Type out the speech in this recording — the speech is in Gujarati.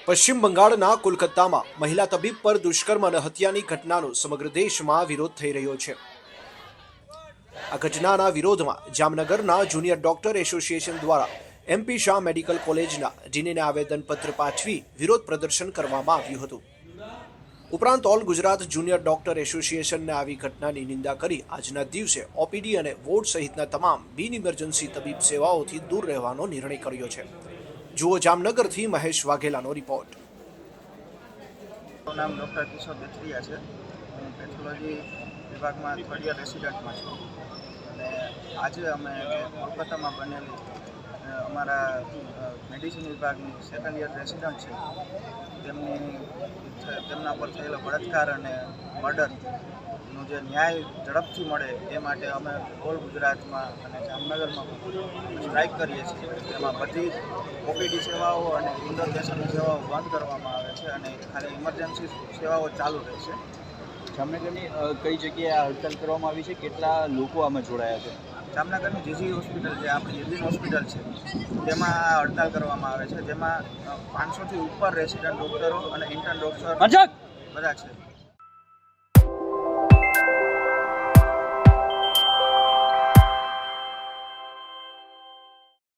પશ્ચિમ બંગાળના કોલકાતામાં મહિલા તબીબ પર દુષ્કર્મ અને હત્યાની ઘટનાનો સમગ્ર દેશમાં વિરોધ થઈ રહ્યો છે। આ ઘટનાના વિરોધમાં જામનગરના જુનિયર ડોક્ટર એસોસિએશન દ્વારા એમપી શાહ મેડિકલ કોલેજના ડીનને આવેદનપત્ર પાઠવી વિરોધ પ્રદર્શન કરવામાં આવ્યું હતું। ઉપરાંત ઓલ ગુજરાત જુનિયર ડોક્ટર એસોસિએશનને આવી ઘટનાની નિંદા કરી આજના દિવસે ઓપીડી અને વોર્ડ સહિતના તમામ બિન ઇમરજન્સી તબીબ સેવાઓથી દૂર રહેવાનો નિર્ણય કર્યો છે। જુઓ જામનગરથી મહેશ વાઘેલાનો રિપોર્ટ। નામ ડૉક્ટર કિશોર બેચરિયા છે। હું પેથોલોજી વિભાગમાં થર્ડ યર રેસિડન્ટમાં છું અને આજે અમે જે કોલકાતામાં બનેલી અમારા મેડિસિન વિભાગની સેકન્ડ યર રેસિડન્ટ છે તેમના પર થયેલો બળાત્કાર અને મર્ડરનો જે ન્યાય ઝડપથી મળે એ માટે અમે ઓલ ગુજરાતમાં અને જામનગરમાં સ્ટ્રાઇક કરીએ છીએ। તેમાં બધી ઓપીડી સેવાઓ અને ઇન્ડોર પેશન્ટની સેવાઓ બંધ કરવામાં આવે છે અને ખાલી ઇમરજન્સી સેવાઓ ચાલુ રહેશે। જામનગરની કઈ જગ્યાએ આ હડતાલ કરવામાં આવી છે? કેટલા લોકો આમાં જોડાયા છે? જામનગરની જીજી હોસ્પિટલ જે આપણી એબિન હોસ્પિટલ છે તેમાં આ હડતાલ કરવામાં આવે છે, જેમાં 500થી ઉપર રેસિડન્ટ ડૉક્ટરો અને ઇન્ટર્ન ડૉક્ટર બધા છે।